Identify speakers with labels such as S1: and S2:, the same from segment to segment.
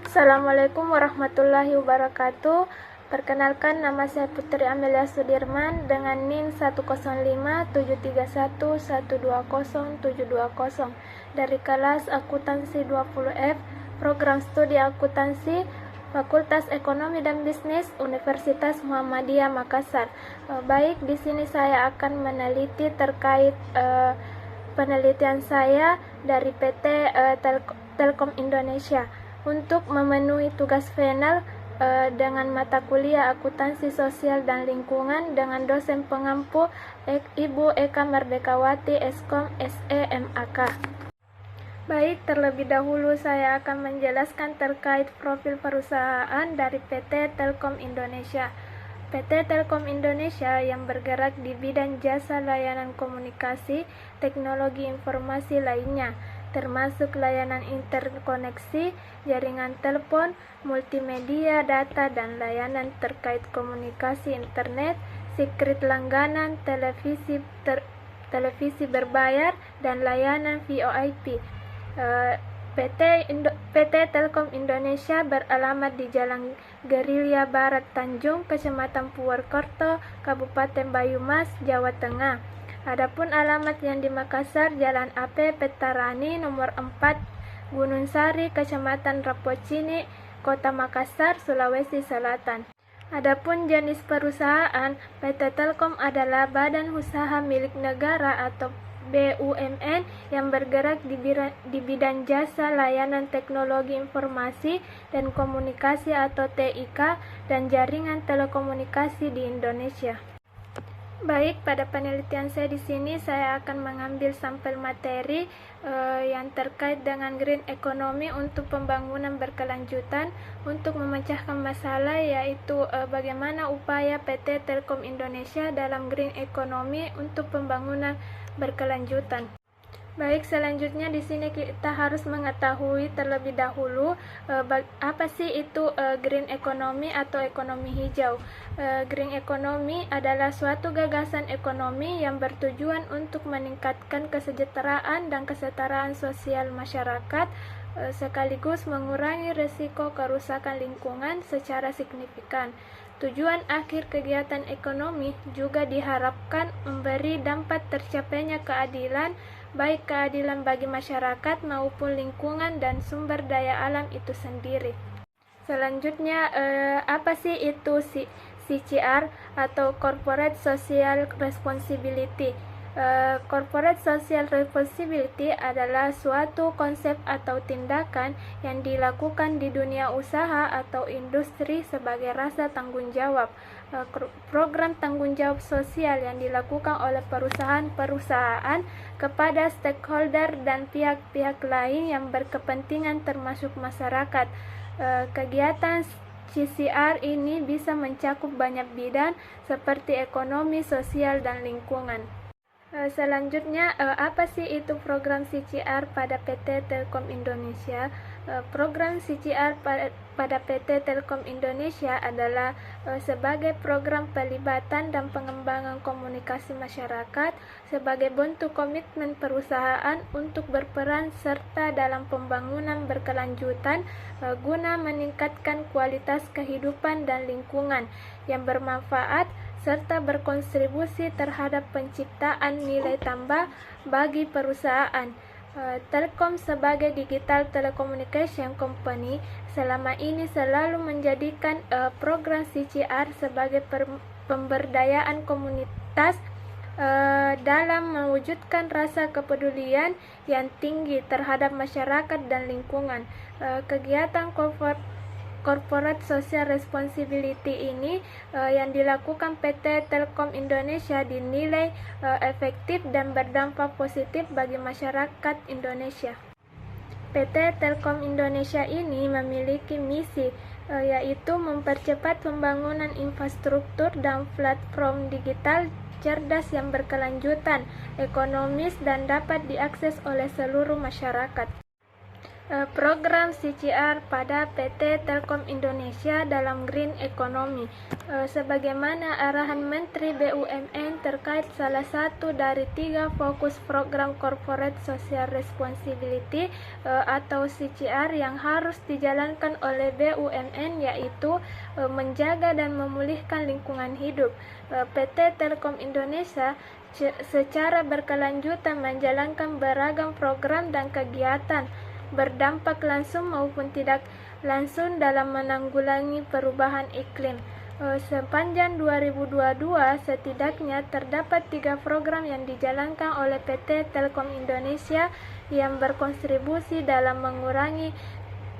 S1: Assalamualaikum warahmatullahi wabarakatuh. Perkenalkan, nama saya Putri Amelia Sudirman dengan NIM 105731120120720 dari kelas Akuntansi 20F, Program Studi Akuntansi, Fakultas Ekonomi dan Bisnis, Universitas Muhammadiyah Makassar. Baik, di sini saya akan meneliti terkait penelitian saya dari PT Telkom Indonesia untuk memenuhi tugas final dengan mata kuliah Akuntansi Sosial dan Lingkungan dengan dosen pengampu Ibu Eka Merdekawati Eskom SE MAK. Baik, terlebih dahulu saya akan menjelaskan terkait profil perusahaan dari PT Telkom Indonesia. PT Telkom Indonesia yang bergerak di bidang jasa layanan komunikasi, teknologi informasi lainnya, termasuk layanan interkoneksi, jaringan telepon, multimedia, data, dan layanan terkait komunikasi internet, secret langganan, televisi berbayar, dan layanan VoIP. PT Telkom Indonesia beralamat di Jalan Gerilya Barat Tanjung, Kecamatan Purwokerto, Kabupaten Banyumas, Jawa Tengah. Adapun alamat yang di Makassar, Jalan AP Petarani nomor 4, Gunung Sari, Kecamatan Rapocini, Kota Makassar, Sulawesi Selatan. Adapun jenis perusahaan, PT Telkom adalah badan usaha milik negara atau BUMN yang bergerak di bidang jasa layanan teknologi informasi dan komunikasi atau TIK dan jaringan telekomunikasi di Indonesia. Baik, pada penelitian saya di sini saya akan mengambil sampel materi yang terkait dengan green economy untuk pembangunan berkelanjutan untuk memecahkan masalah, yaitu bagaimana upaya PT Telkom Indonesia dalam green economy untuk pembangunan berkelanjutan. Baik, selanjutnya di sini kita harus mengetahui terlebih dahulu apa sih itu green economy atau ekonomi hijau. Green economy adalah suatu gagasan ekonomi yang bertujuan untuk meningkatkan kesejahteraan dan kesetaraan sosial masyarakat, sekaligus mengurangi risiko kerusakan lingkungan secara signifikan. Tujuan akhir kegiatan ekonomi juga diharapkan memberi dampak tercapainya keadilan, baik keadilan bagi masyarakat maupun lingkungan dan sumber daya alam itu sendiri. Selanjutnya, apa sih itu CSR atau Corporate Social Responsibility? Corporate Social Responsibility adalah suatu konsep atau tindakan yang dilakukan di dunia usaha atau industri sebagai rasa tanggung jawab. Program tanggung jawab sosial yang dilakukan oleh perusahaan-perusahaan kepada stakeholder dan pihak-pihak lain yang berkepentingan termasuk masyarakat. Kegiatan CSR ini bisa mencakup banyak bidang seperti ekonomi, sosial, dan lingkungan. Selanjutnya, apa sih itu program CSR pada PT Telkom Indonesia? Program CSR pada PT Telkom Indonesia adalah sebagai program pelibatan dan pengembangan komunikasi masyarakat sebagai bentuk komitmen perusahaan untuk berperan serta dalam pembangunan berkelanjutan guna meningkatkan kualitas kehidupan dan lingkungan yang bermanfaat serta berkontribusi terhadap penciptaan nilai tambah bagi perusahaan. Telkom sebagai digital telecommunication company selama ini selalu menjadikan program CSR sebagai pemberdayaan komunitas dalam mewujudkan rasa kepedulian yang tinggi terhadap masyarakat dan lingkungan. Kegiatan Corporate Social Responsibility ini yang dilakukan PT Telkom Indonesia dinilai efektif dan berdampak positif bagi masyarakat Indonesia. PT Telkom Indonesia ini memiliki misi yaitu mempercepat pembangunan infrastruktur dan platform digital cerdas yang berkelanjutan, ekonomis, dan dapat diakses oleh seluruh masyarakat. Program CCR pada PT Telkom Indonesia dalam Green Economy. Sebagaimana arahan Menteri BUMN terkait salah satu dari 3 fokus program Corporate Social Responsibility atau CCR yang harus dijalankan oleh BUMN, yaitu menjaga dan memulihkan lingkungan hidup. PT Telkom Indonesia secara berkelanjutan menjalankan beragam program dan kegiatan berdampak langsung maupun tidak langsung dalam menanggulangi perubahan iklim. Sepanjang 2022, setidaknya terdapat 3 program yang dijalankan oleh PT Telkom Indonesia yang berkontribusi dalam mengurangi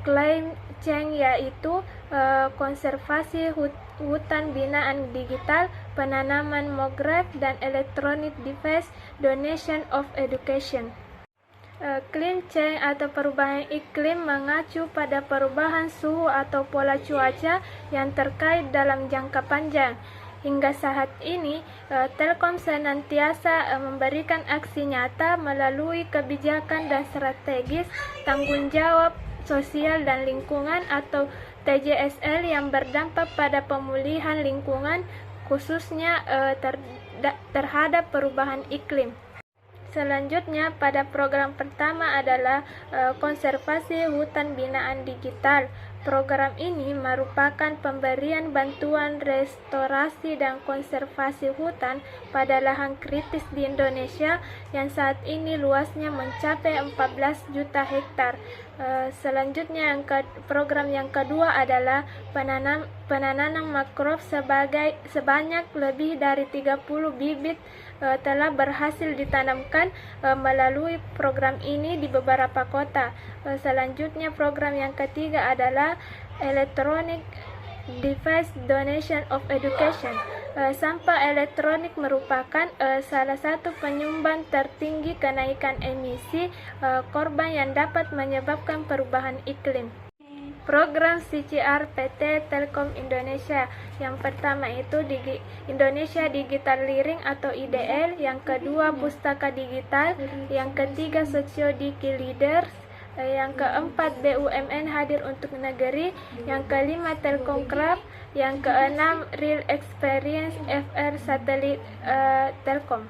S1: climate change, yaitu konservasi hutan binaan digital, penanaman mangrove, dan electronic device donation of education. Climate change atau perubahan iklim mengacu pada perubahan suhu atau pola cuaca yang terkait dalam jangka panjang. Hingga saat ini, Telkom senantiasa memberikan aksi nyata melalui kebijakan dan strategis tanggung jawab sosial dan lingkungan atau TJSL yang berdampak pada pemulihan lingkungan, khususnya terhadap perubahan iklim. Selanjutnya, pada program pertama adalah konservasi hutan binaan digital. Program ini merupakan pemberian bantuan restorasi dan konservasi hutan pada lahan kritis di Indonesia yang saat ini luasnya mencapai 14 juta hektar. Selanjutnya, program yang kedua adalah penanaman mangrove sebanyak lebih dari 30 bibit telah berhasil ditanamkan melalui program ini di beberapa kota. Selanjutnya, program yang ketiga adalah Electronic Device Donation of Education. Sampah elektronik merupakan salah satu penyumbang tertinggi kenaikan emisi karbon yang dapat menyebabkan perubahan iklim. Program CCR PT Telkom Indonesia. Yang pertama itu Indonesia Digital Learning atau IDL, yang kedua Pustaka Digital, yang ketiga Socio-Diki Leaders, yang keempat BUMN Hadir untuk Negeri, yang kelima Telkomcraft, yang keenam Real Experience FR Satelit Telkom.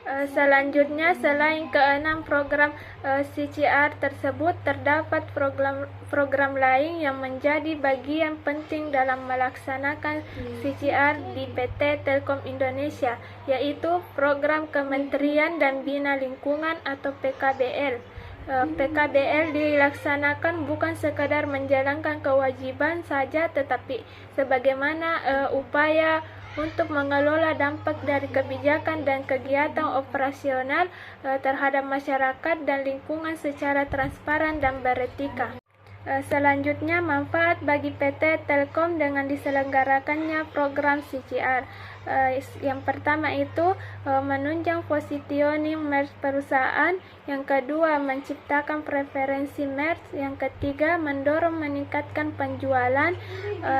S1: Selanjutnya, selain keenam program CCR tersebut, terdapat program lain yang menjadi bagian penting dalam melaksanakan CCR di PT Telkom Indonesia, yaitu program Kementerian dan Bina Lingkungan atau PKBL. PKBL dilaksanakan bukan sekadar menjalankan kewajiban saja, tetapi sebagaimana upaya untuk mengelola dampak dari kebijakan dan kegiatan operasional terhadap masyarakat dan lingkungan secara transparan dan beretika. Selanjutnya, manfaat bagi PT Telkom dengan diselenggarakannya program CCR. Yang pertama itu menunjang positioning merge perusahaan, yang kedua menciptakan preferensi merge, yang ketiga mendorong meningkatkan penjualan,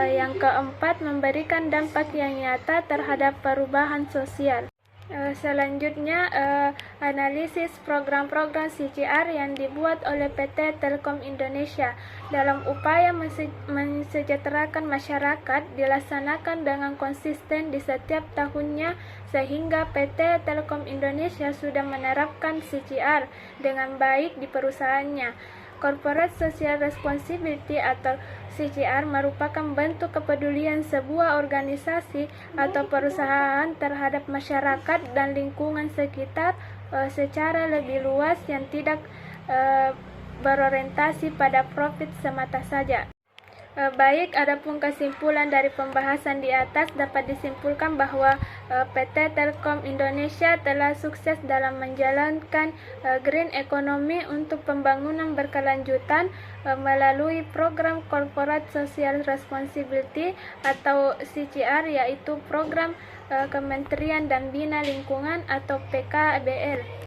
S1: yang keempat memberikan dampak yang nyata terhadap perubahan sosial. Selanjutnya, analisis program-program CCR yang dibuat oleh PT Telkom Indonesia dalam upaya mensejahterakan masyarakat dilaksanakan dengan konsisten di setiap tahunnya, sehingga PT Telkom Indonesia sudah menerapkan CCR dengan baik di perusahaannya. Corporate Social Responsibility atau CCR merupakan bentuk kepedulian sebuah organisasi atau perusahaan terhadap masyarakat dan lingkungan sekitar secara lebih luas yang tidak berorientasi pada profit semata saja. Baik, adapun kesimpulan dari pembahasan di atas dapat disimpulkan bahwa PT Telkom Indonesia telah sukses dalam menjalankan green economy untuk pembangunan berkelanjutan melalui program Corporate Social Responsibility atau CCR, yaitu program Kementerian dan Bina Lingkungan atau PKBL.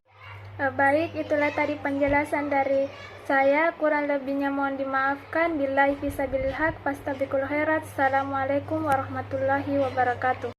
S1: Baik, itulah tadi penjelasan dari saya. Kurang lebihnya mohon dimaafkan. Billahi fisabilil haq, fastabiqul khairat. Assalamualaikum warahmatullahi wabarakatuh.